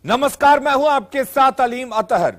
नमस्कार, मैं हूं आपके साथ अलीम अतहर।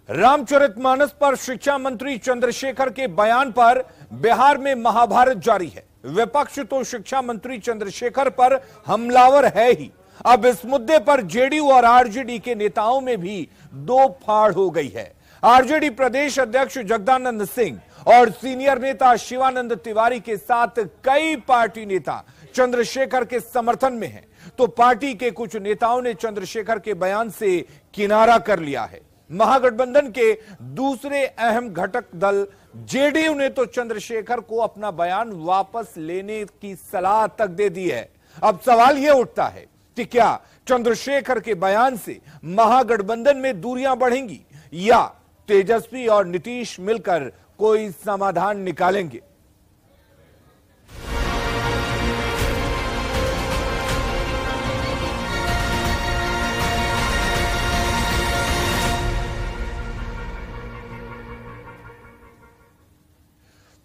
रामचरितमानस पर शिक्षा मंत्री चंद्रशेखर के बयान पर बिहार में महाभारत जारी है। विपक्ष तो शिक्षा मंत्री चंद्रशेखर पर हमलावर है ही। अब इस मुद्दे पर जेडीयू और आरजेडी के नेताओं में भी दो फाड़ हो गई है। आरजेडी प्रदेश अध्यक्ष जगदानंद सिंह और सीनियर नेता शिवानंद तिवारी के साथ कई पार्टी नेता चंद्रशेखर के समर्थन में हैं, तो पार्टी के कुछ नेताओं ने चंद्रशेखर के बयान से किनारा कर लिया है। महागठबंधन के दूसरे अहम घटक दल जेडीयू ने तो चंद्रशेखर को अपना बयान वापस लेने की सलाह तक दे दी है। अब सवाल यह उठता है कि क्या चंद्रशेखर के बयान से महागठबंधन में दूरियां बढ़ेंगी या तेजस्वी और नीतीश मिलकर कोई समाधान निकालेंगे।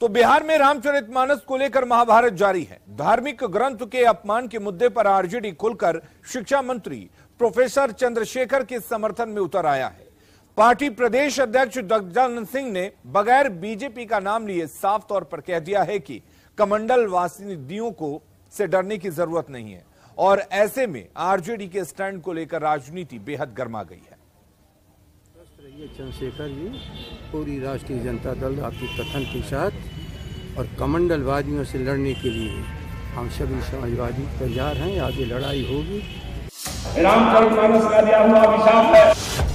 तो बिहार में रामचरितमानस को लेकर महाभारत जारी है। धार्मिक ग्रंथ के अपमान के मुद्दे पर आरजेडी खुलकर शिक्षा मंत्री प्रोफेसर चंद्रशेखर के समर्थन में उतर आया है। पार्टी प्रदेश अध्यक्ष जगदानंद सिंह ने बगैर बीजेपी का नाम लिए साफ तौर पर कह दिया है कि कमंडल वासियों को से डरने की जरूरत नहीं है और ऐसे में आरजेडी के स्टैंड को लेकर राजनीति बेहद गर्मा गई है। चंद्रशेखर जी, पूरी राष्ट्रीय जनता दल आपके कथन के साथ और कमंडलवादियों से लड़ने के लिए हम सभी समाजवादी तैयार हैं। आगे लड़ाई होगी। रामचरितमानस का दिया हुआ अभिशाप है।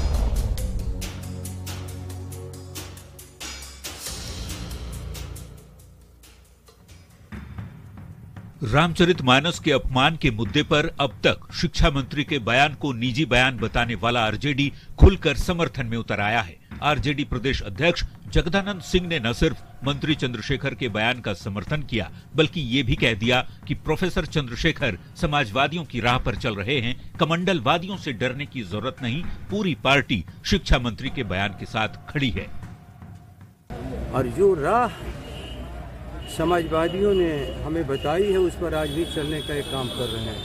रामचरितमानस के अपमान के मुद्दे पर अब तक शिक्षा मंत्री के बयान को निजी बयान बताने वाला आरजेडी खुलकर समर्थन में उतर आया है। आरजेडी प्रदेश अध्यक्ष जगदानंद सिंह ने न सिर्फ मंत्री चंद्रशेखर के बयान का समर्थन किया, बल्कि ये भी कह दिया कि प्रोफेसर चंद्रशेखर समाजवादियों की राह पर चल रहे हैं, कमंडलवादियों से डरने की जरूरत नहीं, पूरी पार्टी शिक्षा मंत्री के बयान के साथ खड़ी है। और जो राह समाजवादियों ने हमें बताई है उस पर आज भी चलने का एक काम कर रहे हैं।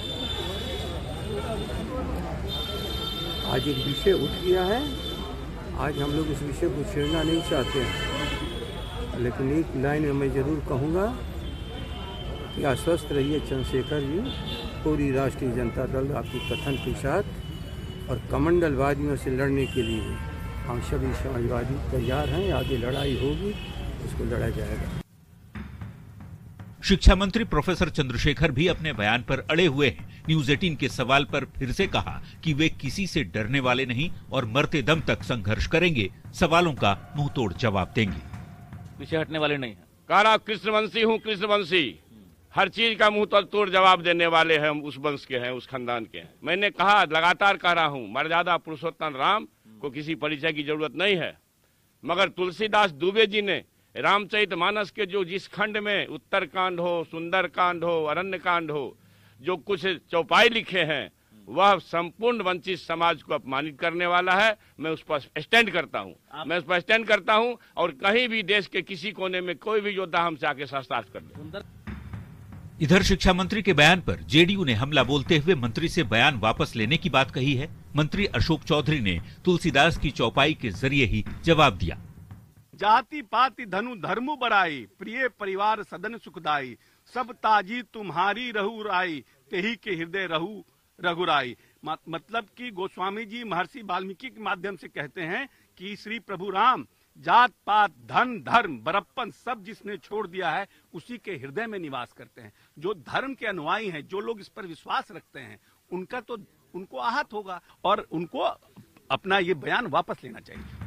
आज एक विषय उठ गया है। आज हम लोग इस विषय को छेड़ना नहीं चाहते हैं, लेकिन एक लाइन मैं जरूर कहूँगा कि आश्वस्त रहिए चंद्रशेखर जी, पूरी राष्ट्रीय जनता दल आपके कथन के साथ और कमंडलवादियों से लड़ने के लिए हम सभी समाजवादी तैयार हैं। आगे लड़ाई होगी, उसको लड़ा जाएगा। शिक्षा मंत्री प्रोफेसर चंद्रशेखर भी अपने बयान पर अड़े हुए हैं। न्यूज 18 के सवाल पर फिर से कहा कि वे किसी से डरने वाले नहीं और मरते दम तक संघर्ष करेंगे, सवालों का मुंहतोड़ जवाब देंगे, पीछे हटने वाले नहीं है। कहा कृष्णवंशी हूँ, कृष्णवंशी, हर चीज का मुंह तोड़ जवाब देने वाले हैं, उस वंश के हैं, उस खानदान के हैं। मैंने कहा, लगातार कह रहा हूँ, मर्यादा पुरुषोत्तम राम को किसी परिचय की जरूरत नहीं है। मगर तुलसीदास दुबे जी ने रामचरितमानस के जो जिस खंड में उत्तरकांड हो, सुंदरकांड हो, अरण्यकांड हो, जो कुछ चौपाई लिखे हैं, वह संपूर्ण वंचित समाज को अपमानित करने वाला है। मैं उस पर स्टैंड करता हूं और कहीं भी देश के किसी कोने में कोई भी योद्धा हमसे आके शास्त्रार्थ कर दे। इधर शिक्षा मंत्री के बयान पर जेडीयू ने हमला बोलते हुए मंत्री से बयान वापस लेने की बात कही है। मंत्री अशोक चौधरी ने तुलसीदास की चौपाई के जरिए ही जवाब दिया। जाति पाति धनु धर्मु बड़ाई, प्रिय परिवार सदन सुखदाई, सब ताजी तुम्हारी रहु राई, तेही के हृदय रहु रघुराई। मतलब कि गोस्वामी जी महर्षि वाल्मीकि के माध्यम से कहते हैं कि श्री प्रभु राम जात पात धन धर्म बड़प्पन सब जिसने छोड़ दिया है उसी के हृदय में निवास करते हैं। जो धर्म के अनुयायी हैं, जो लोग इस पर विश्वास रखते हैं, उनका तो उनको आहत होगा और उनको अपना ये बयान वापस लेना चाहिए।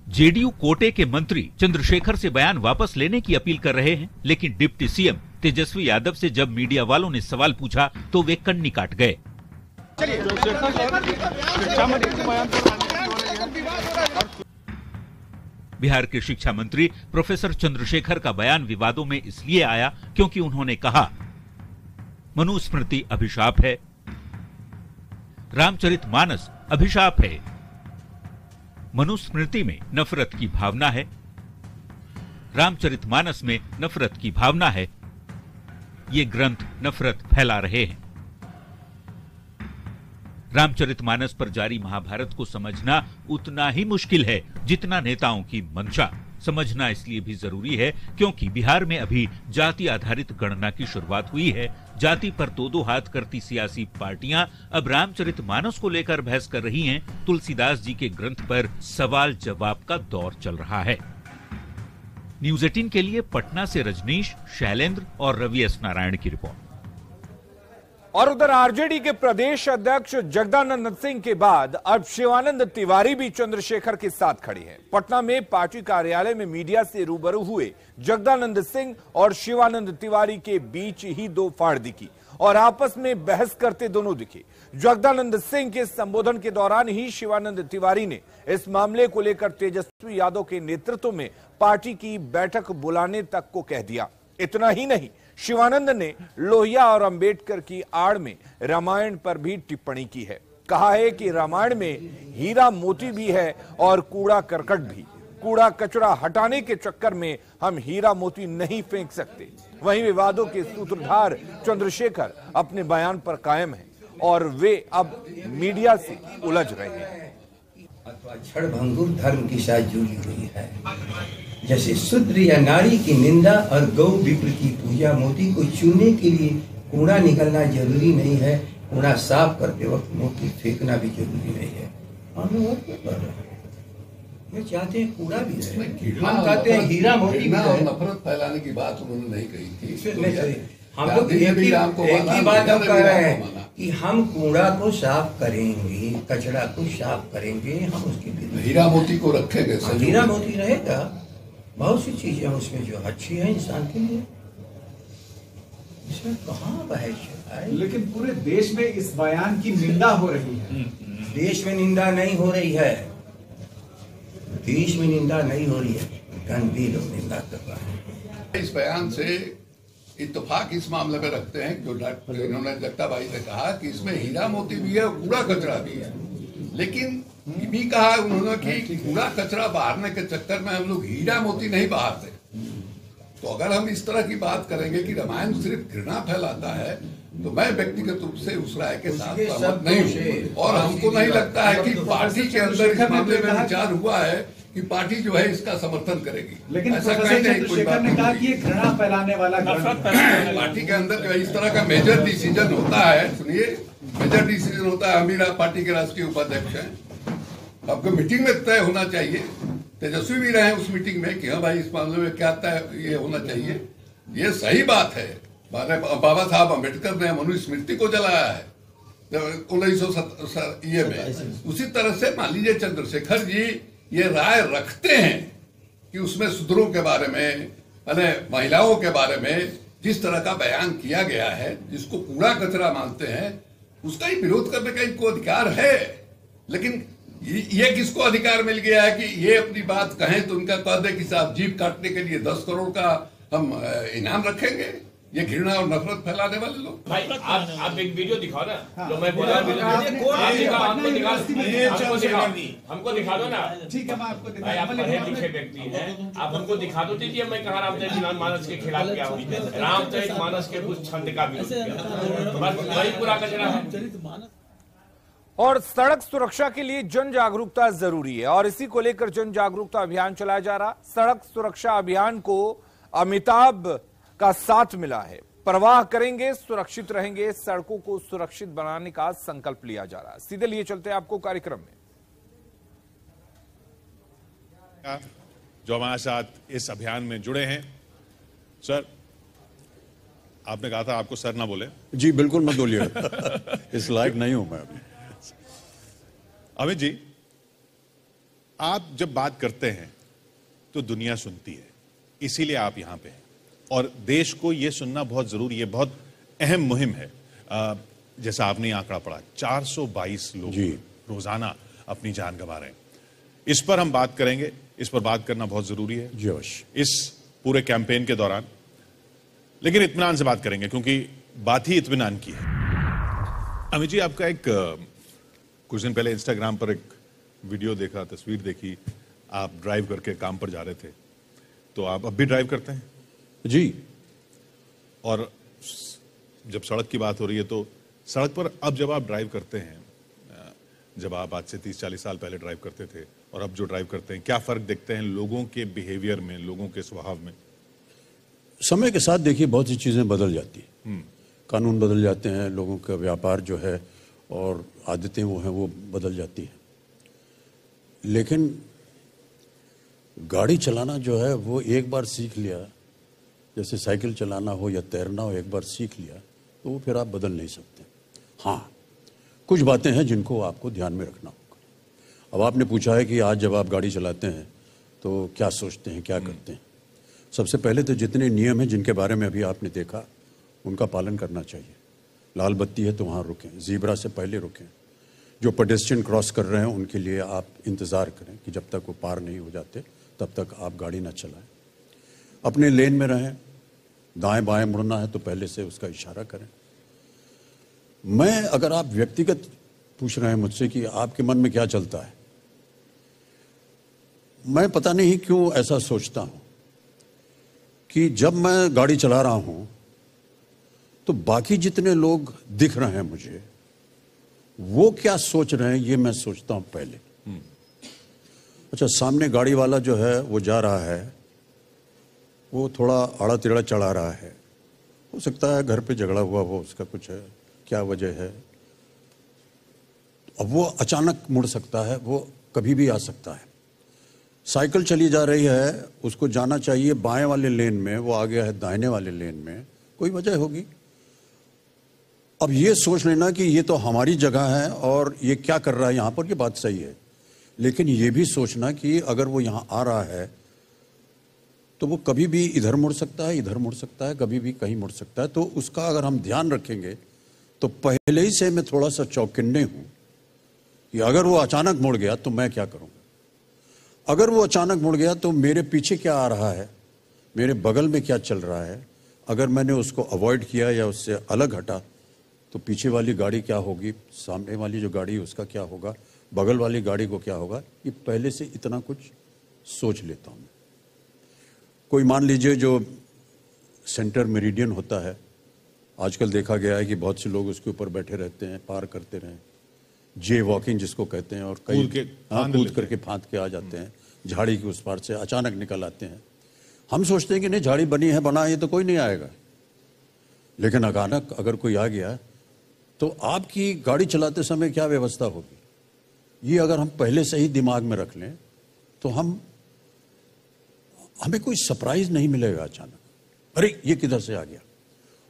जेडीयू कोटे के मंत्री चंद्रशेखर से बयान वापस लेने की अपील कर रहे हैं, लेकिन डिप्टी सीएम तेजस्वी यादव से जब मीडिया वालों ने सवाल पूछा तो वे कन्नी काट गए। बिहार के शिक्षा मंत्री प्रोफेसर चंद्रशेखर का बयान विवादों में इसलिए आया क्योंकि उन्होंने कहा, मनुस्मृति अभिशाप है, रामचरितमानस अभिशाप है, मनुस्मृति में नफरत की भावना है, रामचरितमानस में नफरत की भावना है, ये ग्रंथ नफरत फैला रहे हैं। रामचरितमानस पर जारी महाभारत को समझना उतना ही मुश्किल है जितना नेताओं की मंशा। समझना इसलिए भी जरूरी है क्योंकि बिहार में अभी जाति आधारित गणना की शुरुआत हुई है। जाति पर दो हाथ करती सियासी पार्टियां अब रामचरितमानस को लेकर बहस कर रही हैं। तुलसीदास जी के ग्रंथ पर सवाल जवाब का दौर चल रहा है। न्यूज 18 के लिए पटना से रजनीश, शैलेंद्र और रवि एस नारायण की रिपोर्ट। और उधर आरजेडी के प्रदेश अध्यक्ष जगदानंद सिंह के बाद अब शिवानंद तिवारी भी चंद्रशेखर के साथ खड़े हैं। पटना में पार्टी कार्यालय में मीडिया से रूबरू हुए जगदानंद सिंह और शिवानंद तिवारी के बीच ही दो फाड़ दिखी और आपस में बहस करते दोनों दिखे। जगदानंद सिंह के संबोधन के दौरान ही शिवानंद तिवारी ने इस मामले को लेकर तेजस्वी यादव के नेतृत्व में पार्टी की बैठक बुलाने तक को कह दिया। इतना ही नहीं, शिवानंद ने लोहिया और अंबेडकर की आड़ में रामायण पर भी टिप्पणी की है। कहा है कि रामायण में हीरा मोती भी है और कूड़ा करकट भी। कूड़ा कचरा हटाने के चक्कर में हम हीरा मोती नहीं फेंक सकते। वहीं विवादों के सूत्रधार चंद्रशेखर अपने बयान पर कायम हैं और वे अब मीडिया से उलझ रहे हैं। अथवा क्षणभंगुर धर्म के साथ जुड़ी हुई है, जैसे शूद्र या नारी की निंदा और गौ विप्र की पूजा। मोती को चुनने के लिए कूड़ा निकलना जरूरी नहीं है, कूड़ा साफ करते वक्त मोती फेंकना भी जरूरी नहीं है। हम लोग क्या कर रहे हैं? ये चाहते हैं कूड़ा भी रहे, हम कहते हैं हीरा मोती भी रहे। नफरत फैलाने की बात उन्होंने नहीं कही थी। हम लोग एक ही बात हम कह रहे हैं कि हम कूड़ा को साफ करेंगे, कचरा को साफ करेंगे, हम उसकी हीरा मोती को रखेंगे। हीरा मोती रहेगा, बहुत सी चीजें उसमें जो अच्छी है इंसान के लिए, इसमें कहाँ बहस है। लेकिन पूरे देश में इस बयान की निंदा हो रही है। देश में निंदा नहीं हो रही है, देश में निंदा नहीं हो रही है, गंदी लोग निंदा कर रहे हैं। इस बयान से इत्तेफाक इस मामले में रखते हैं जो इन्होंने जगता भाई ने कहा कि इसमें हीरा मोती भी है और कूड़ा कचरा भी है। लेकिन ये भी कहा उन्होंने कि कूड़ा कचरा बहारने के चक्कर में हम लोग हीरा मोती नहीं बहारते। तो अगर हम इस तरह की बात करेंगे कि रामायण सिर्फ घृणा फैलाता है, तो मैं व्यक्तिगत रूप से उस राय के साथ सहमत नहीं हूँ। और हमको नहीं लगता है कि पार्टी के अंदर इस मामले में विचार हुआ है कि पार्टी जो है इसका समर्थन करेगी। लेकिन ऐसा कहीं नहीं, कोई बात ने कहा कि ये घृणा फैलाने वाला पार्टी के अंदर जो है इस तरह का मेजर डिसीजन होता है। सुनिए, मेजर डिसीजन होता है। हम भी पार्टी के राष्ट्रीय उपाध्यक्ष हैं, आपको मीटिंग में तय होना चाहिए। तेजस्वी भी रहे उस मीटिंग में कि हाँ भाई इस मामले में क्या तय ये होना चाहिए। ये सही बात है। बाबा साहब अम्बेडकर ने मनुस्मृति को जलाया है 1970 में। उसी तरह से मान लीजिए चंद्रशेखर जी ये राय रखते हैं कि उसमें शूद्रों के बारे में, महिलाओं के बारे में जिस तरह का बयान किया गया है, जिसको कूड़ा कचरा मानते हैं, उसका ही विरोध करने का इनको अधिकार है। लेकिन ये किसको अधिकार मिल गया है कि ये अपनी बात कहें तो उनका कह दे कि साहब जीभ काटने के लिए 10 करोड़ का हम इनाम रखेंगे। ये घृणा और नफरत फैलाने वाले लोग। भाई आप एक वीडियो दिखाओ ना। जो मैं बोला हमको दिखा दो ना। ठीक है, मैं आपको दिखा। आप पढ़े लिखे व्यक्ति हैं, आप हमको दिखा दो। दीजिए, मैं कहा रामचरितमानस के खिलाफ क्या हूँ, रामचरितमानस के कुछ छंद का विरोध किया, बस वही पूरा कचरा है। और सड़क सुरक्षा के लिए जन जागरूकता जरूरी है और इसी को लेकर जन जागरूकता अभियान चलाया जा रहा। सड़क सुरक्षा अभियान को अमिताभ का साथ मिला है। परवाह करेंगे, सुरक्षित रहेंगे, सड़कों को सुरक्षित बनाने का संकल्प लिया जा रहा। सीधे लिए चलते हैं आपको कार्यक्रम में। जो हमारे साथ इस अभियान में जुड़े हैं, सर आपने कहा था आपको सर ना बोले। जी बिल्कुल मत बोलिए, इस लायक नहीं हूं मैं अभी। अमित जी, आप जब बात करते हैं तो दुनिया सुनती है, इसीलिए आप यहां पे हैं और देश को यह सुनना बहुत जरूरी है। बहुत अहम मुहिम है। जैसा आपने आंकड़ा पढ़ा, 422 लोग रोजाना अपनी जान गंवा रहे हैं। इस पर हम बात करेंगे, इस पर बात करना बहुत जरूरी है जी अवश्य इस पूरे कैंपेन के दौरान। लेकिन इत्मीनान से बात करेंगे क्योंकि बात ही इत्मीनान की है। अमित जी, आपका एक कुछ दिन पहले इंस्टाग्राम पर एक वीडियो देखा, तस्वीर देखी, आप ड्राइव करके काम पर जा रहे थे। तो आप अब भी ड्राइव करते हैं? जी। और जब सड़क की बात हो रही है तो सड़क पर अब जब आप ड्राइव करते हैं जब आप आज से 30-40 साल पहले ड्राइव करते थे और अब जो ड्राइव करते हैं, क्या फर्क देखते हैं लोगों के बिहेवियर में, लोगों के स्वभाव में? समय के साथ देखिए बहुत सी चीज़ें बदल जाती हैं, कानून बदल जाते हैं, लोगों का व्यापार जो है और आदतें वो हैं वो बदल जाती हैं, लेकिन गाड़ी चलाना जो है वो एक बार सीख लिया, जैसे साइकिल चलाना हो या तैरना हो, एक बार सीख लिया तो वो फिर आप बदल नहीं सकते। हाँ, कुछ बातें हैं जिनको आपको ध्यान में रखना होगा। अब आपने पूछा है कि आज जब आप गाड़ी चलाते हैं तो क्या सोचते हैं, क्या करते हैं। सबसे पहले तो जितने नियम हैं जिनके बारे में अभी आपने देखा उनका पालन करना चाहिए। लाल बत्ती है तो वहाँ रुकें, ज़ीब्रा से पहले रुकें, जो पेडेस्ट्रियन क्रॉस कर रहे हैं उनके लिए आप इंतज़ार करें कि जब तक वो पार नहीं हो जाते तब तक आप गाड़ी ना चलाएं। अपने लेन में रहें, दाएं बाएं मुड़ना है तो पहले से उसका इशारा करें। मैं, अगर आप व्यक्तिगत पूछ रहे हैं मुझसे कि आपके मन में क्या चलता है, मैं पता नहीं क्यों ऐसा सोचता हूं कि जब मैं गाड़ी चला रहा हूं तो बाकी जितने लोग दिख रहे हैं मुझे, वो क्या सोच रहे हैं ये मैं सोचता हूं पहले। अच्छा, सामने गाड़ी वाला जो है वो जा रहा है, वो थोड़ा आड़ा तिरड़ा चढ़ा रहा है, हो सकता है घर पे झगड़ा हुआ हो, उसका कुछ है, क्या वजह है। अब वो अचानक मुड़ सकता है, वो कभी भी आ सकता है। साइकिल चली जा रही है, उसको जाना चाहिए बाएं वाले लेन में, वो आ गया है दाहिने वाले लेन में, कोई वजह होगी। अब ये सोच लेना कि ये तो हमारी जगह है और ये क्या कर रहा है यहाँ पर, ये बात सही है, लेकिन ये भी सोचना कि अगर वो यहाँ आ रहा है तो वो कभी भी इधर मुड़ सकता है, इधर मुड़ सकता है, कभी भी कहीं मुड़ सकता है। तो उसका अगर हम ध्यान रखेंगे तो पहले ही से मैं थोड़ा सा चौकन्ने हूं कि अगर वो अचानक मुड़ गया तो मैं क्या करूंगा। अगर वो अचानक मुड़ गया तो मेरे पीछे क्या आ रहा है, मेरे बगल में क्या चल रहा है, अगर मैंने उसको अवॉइड किया या उससे अलग हटा तो पीछे वाली गाड़ी क्या होगी, सामने वाली जो गाड़ी उसका क्या होगा, बगल वाली गाड़ी को क्या होगा, ये पहले से इतना कुछ सोच लेता हूं। कोई मान लीजिए जो सेंटर मेरिडियन होता है, आजकल देखा गया है कि बहुत से लोग उसके ऊपर बैठे रहते हैं, पार करते रहें, जे वॉकिंग जिसको कहते हैं, और कई कूद करके फांद के आ जाते हैं, झाड़ी के उस पार से अचानक निकल आते हैं। हम सोचते हैं कि नहीं, झाड़ी बनी है, बना है तो कोई नहीं आएगा, लेकिन अचानक अगर कोई आ गया तो आपकी गाड़ी चलाते समय क्या व्यवस्था होगी, ये अगर हम पहले से ही दिमाग में रख लें तो हमें कोई सरप्राइज नहीं मिलेगा अचानक, अरे ये किधर से आ गया।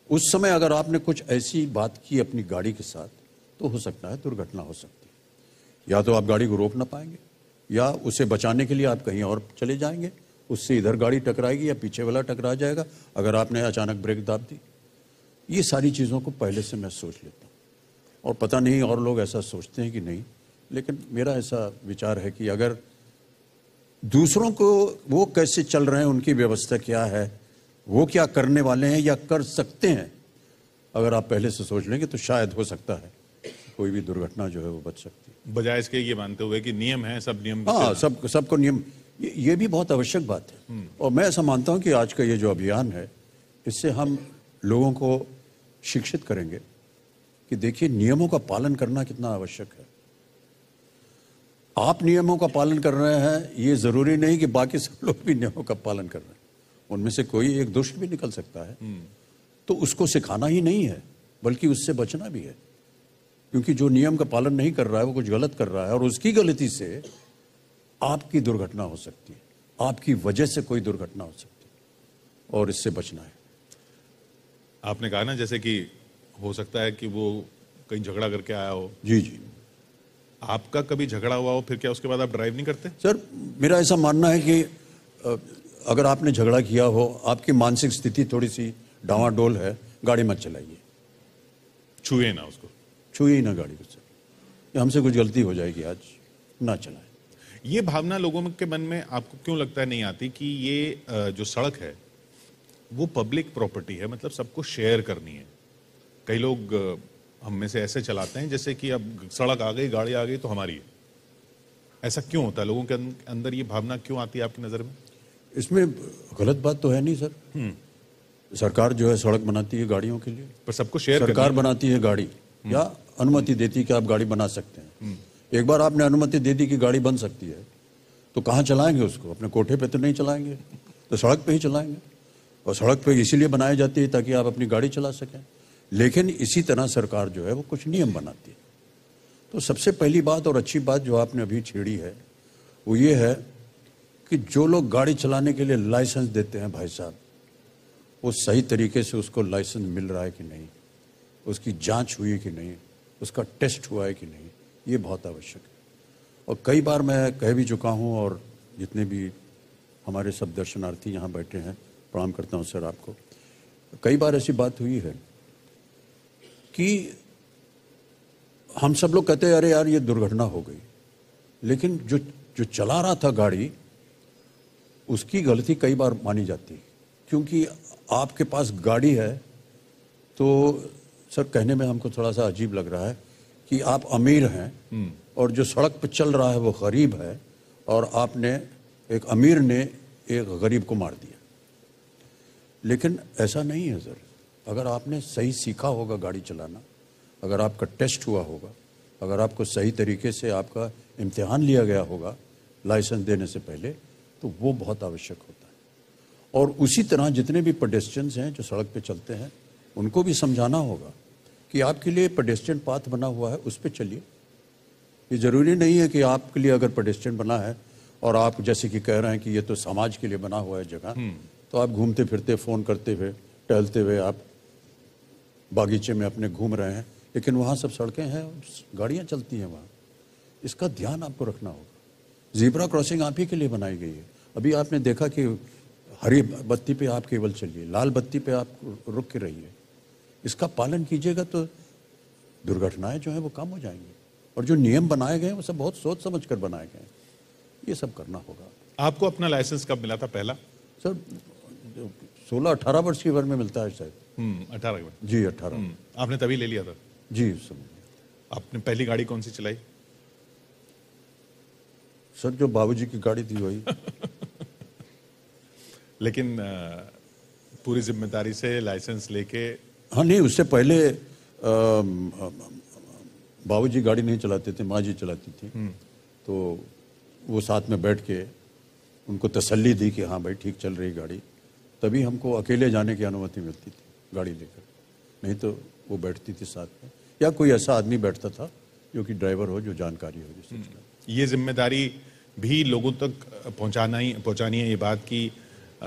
उस समय अगर आपने कुछ ऐसी बात की अपनी गाड़ी के साथ तो हो सकता है दुर्घटना हो सकती है। या तो आप गाड़ी को रोक ना पाएंगे, या उसे बचाने के लिए आप कहीं और चले जाएंगे, उससे इधर गाड़ी टकराएगी या पीछे वाला टकरा जाएगा अगर आपने अचानक ब्रेक दाब दी। ये सारी चीज़ों को पहले से मैं सोच लेता हूँ, और पता नहीं और लोग ऐसा सोचते हैं कि नहीं, लेकिन मेरा ऐसा विचार है कि अगर दूसरों को वो कैसे चल रहे हैं, उनकी व्यवस्था क्या है, वो क्या करने वाले हैं या कर सकते हैं, अगर आप पहले से सोच लेंगे तो शायद हो सकता है कोई भी दुर्घटना जो है वो बच सकती है। बजाय इसके ये मानते हुए कि नियम है, सब नियम, हाँ, सबको नियम, ये भी बहुत आवश्यक बात है। और मैं ऐसा मानता हूं कि आज का ये जो अभियान है, इससे हम लोगों को शिक्षित करेंगे कि देखिए नियमों का पालन करना कितना आवश्यक है। आप नियमों का पालन कर रहे हैं, ये जरूरी नहीं कि बाकी सब लोग भी नियमों का पालन कर रहे हैं, उनमें से कोई एक दुष्ट भी निकल सकता है। तो उसको सिखाना ही नहीं है, बल्कि उससे बचना भी है, क्योंकि जो नियम का पालन नहीं कर रहा है वो कुछ गलत कर रहा है, और उसकी गलती से आपकी दुर्घटना हो सकती है, आपकी वजह से कोई दुर्घटना हो सकती है, और इससे बचना है। आपने कहा ना जैसे कि हो सकता है कि वो कहीं झगड़ा करके आया हो। जी जी। आपका कभी झगड़ा हुआ हो, फिर क्या उसके बाद आप ड्राइव नहीं करते? सर, मेरा ऐसा मानना है कि अगर आपने झगड़ा किया हो, आपकी मानसिक स्थिति थोड़ी सी डावाडोल है, गाड़ी मत चलाइए, छुए ना उसको, छुए ही ना गाड़ी को सर, हमसे कुछ गलती हो जाएगी आज, ना चलाएं। ये भावना लोगों के मन में आपको क्यों लगता है नहीं आती कि ये जो सड़क है वो पब्लिक प्रॉपर्टी है, मतलब सबको शेयर करनी है। कई लोग हम में से ऐसे चलाते हैं जैसे कि अब सड़क आ गई, गाड़ी आ गई तो हमारी है। ऐसा क्यों होता है, लोगों के अंदर ये भावना क्यों आती है आपकी नजर में? इसमें गलत बात तो है नहीं सर। सरकार जो है सड़क बनाती है गाड़ियों के लिए, पर सबको शेयर सरकार बनाती है गाड़ी, या अनुमति देती है कि आप गाड़ी बना सकते हैं। एक बार आपने अनुमति दे दी कि गाड़ी बन सकती है, तो कहाँ चलाएंगे उसको? अपने कोठे पे तो नहीं चलाएंगे, तो सड़क पे ही चलाएंगे। और सड़क पे इसीलिए बनाई जाती है ताकि आप अपनी गाड़ी चला सकें। लेकिन इसी तरह सरकार जो है वो कुछ नियम बनाती है। तो सबसे पहली बात और अच्छी बात जो आपने अभी छेड़ी है वो ये है कि जो लोग गाड़ी चलाने के लिए लाइसेंस देते हैं भाई साहब, वो सही तरीके से उसको लाइसेंस मिल रहा है कि नहीं, उसकी जांच हुई है कि नहीं, उसका टेस्ट हुआ है कि नहीं, ये बहुत आवश्यक है। और कई बार मैं कह भी चुका हूँ, और जितने भी हमारे सब दर्शनार्थी यहाँ बैठे हैं, प्रणाम करता हूँ सर आपको, कई बार ऐसी बात हुई है कि हम सब लोग कहते हैं अरे यार ये दुर्घटना हो गई, लेकिन जो चला रहा था गाड़ी उसकी गलती कई बार मानी जाती है। क्योंकि आपके पास गाड़ी है तो सर कहने में हमको थोड़ा सा अजीब लग रहा है कि आप अमीर हैं और जो सड़क पर चल रहा है वो गरीब है, और आपने एक अमीर ने एक गरीब को मार दिया। लेकिन ऐसा नहीं है सर। अगर आपने सही सीखा होगा गाड़ी चलाना, अगर आपका टेस्ट हुआ होगा, अगर आपको सही तरीके से आपका इम्तिहान लिया गया होगा लाइसेंस देने से पहले, तो वो बहुत आवश्यक होता है। और उसी तरह जितने भी पेडेस्ट्रियंस हैं जो सड़क पे चलते हैं, उनको भी समझाना होगा कि आपके लिए पेडेस्ट्रियन पाथ बना हुआ है, उस पर चलिए। ये ज़रूरी नहीं है कि आपके लिए अगर पेडेस्ट्रियन बना है और आप जैसे कि कह रहे हैं कि ये तो समाज के लिए बना हुआ है जगह, तो आप घूमते फिरते, फ़ोन करते हुए, टहलते हुए आप बागीचे में अपने घूम रहे हैं, लेकिन वहाँ सब सड़कें हैं, गाड़ियाँ चलती हैं वहाँ। इसका ध्यान आपको रखना होगा। ज़ीब्रा क्रॉसिंग आप ही के लिए बनाई गई है। अभी आपने देखा कि हरी बत्ती पे आप केवल चलिए, लाल बत्ती पे आप रुक के रहिए। इसका पालन कीजिएगा तो दुर्घटनाएं जो हैं वो कम हो जाएंगी। और जो नियम बनाए गए हैं वो सब बहुत सोच समझ कर बनाए गए हैं। ये सब करना होगा। आपको अपना लाइसेंस कब मिला था पहला? सर 16-18 वर्ष की उम्र में मिलता है शायद। 18 जी 18। आपने तभी ले लिया था? जी उस समय। आपने पहली गाड़ी कौन सी चलाई? सर जो बाबूजी की गाड़ी थी वही। लेकिन पूरी जिम्मेदारी से लाइसेंस लेके? हाँ नहीं, उससे पहले बाबूजी गाड़ी नहीं चलाते थे, माँ जी चलाती थी। तो वो साथ में बैठ के उनको तसल्ली दी कि हाँ भाई ठीक चल रही गाड़ी, तभी हमको अकेले जाने की अनुमति मिलती थी गाड़ी लेकर। नहीं तो वो बैठती थी साथ में, या कोई ऐसा आदमी बैठता था जो कि ड्राइवर हो, जो जानकारी हो जिस चीज़ का। ये जिम्मेदारी भी लोगों तक पहुंचानी है ये बात कि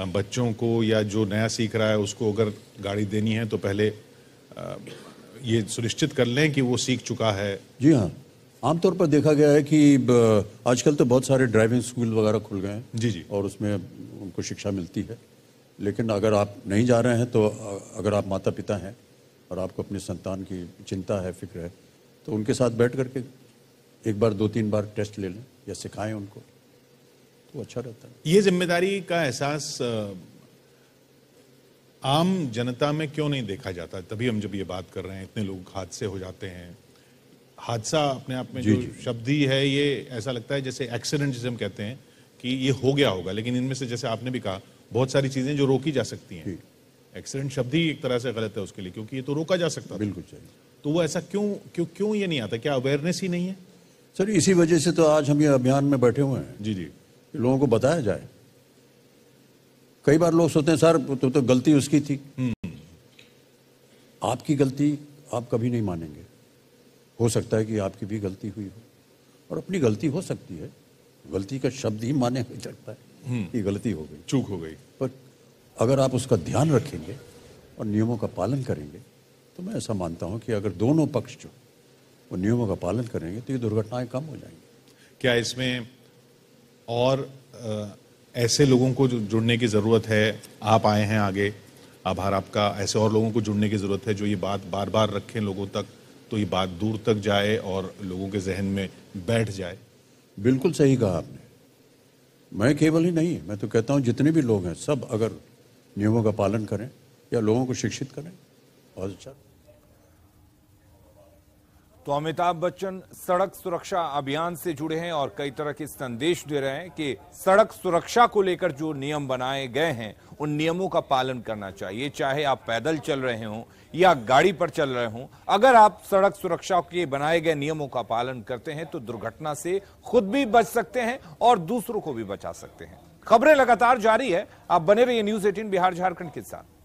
बच्चों को या जो नया सीख रहा है उसको अगर गाड़ी देनी है तो पहले ये सुनिश्चित कर लें कि वो सीख चुका है। जी हाँ, आमतौर पर देखा गया है कि आजकल तो बहुत सारे ड्राइविंग स्कूल वगैरह खुल गए हैं। जी जी। और उसमें उनको शिक्षा मिलती है। लेकिन अगर आप नहीं जा रहे हैं तो अगर आप माता पिता हैं और आपको अपने संतान की चिंता है, फिक्र है, तो उनके साथ बैठ करके एक बार 2-3 बार टेस्ट ले लें या सिखाएं उनको, तो अच्छा रहता है। ये जिम्मेदारी का एहसास आम जनता में क्यों नहीं देखा जाता? तभी हम जब ये बात कर रहे हैं, इतने लोग हादसे हो जाते हैं। हादसा अपने आप में जो शब्द ही है, ये ऐसा लगता है जैसे एक्सीडेंट जिसे हम कहते हैं कि ये हो गया होगा, लेकिन इनमें से जैसे आपने भी कहा बहुत सारी चीजें जो रोकी जा सकती हैं। एक्सीडेंट शब्द ही एक तरह से गलत है उसके लिए, क्योंकि ये तो रोका जा सकता है। बिल्कुल चाहिए। तो वो ऐसा क्यों ये नहीं आता? क्या अवेयरनेस ही नहीं है? सर इसी वजह से तो आज हम ये अभियान में बैठे हुए हैं। जी जी। लोगों को बताया जाए। कई बार लोग सोचते हैं सर तो गलती उसकी थी। आपकी गलती आप कभी नहीं मानेंगे। हो सकता है कि आपकी भी गलती हुई हो, और अपनी गलती हो सकती है। गलती का शब्द ही माने नहीं सकता है कि गलती हो गई, चूक हो गई। पर अगर आप उसका ध्यान रखेंगे और नियमों का पालन करेंगे, तो मैं ऐसा मानता हूं कि अगर दोनों पक्ष जो वो नियमों का पालन करेंगे तो ये दुर्घटनाएं कम हो जाएंगी। क्या इसमें और ऐसे लोगों को जुड़ने की ज़रूरत है? आप आए हैं आगे, आभार आपका। ऐसे और लोगों को जुड़ने की ज़रूरत है जो ये बात बार बार रखें लोगों तक, तो ये बात दूर तक जाए और लोगों के जहन में बैठ जाए। बिल्कुल सही कहा आपने। मैं केवल ही नहीं, मैं तो कहता हूं जितने भी लोग हैं सब अगर नियमों का पालन करें या लोगों को शिक्षित करें, बहुत अच्छा। तो अमिताभ बच्चन सड़क सुरक्षा अभियान से जुड़े हैं और कई तरह के संदेश दे रहे हैं कि सड़क सुरक्षा को लेकर जो नियम बनाए गए हैं उन नियमों का पालन करना चाहिए, चाहे आप पैदल चल रहे हों या गाड़ी पर चल रहे हों। अगर आप सड़क सुरक्षा के बनाए गए नियमों का पालन करते हैं तो दुर्घटना से खुद भी बच सकते हैं और दूसरों को भी बचा सकते हैं। खबरें लगातार जारी है, आप बने रहिए न्यूज़ 18 बिहार झारखंड के साथ।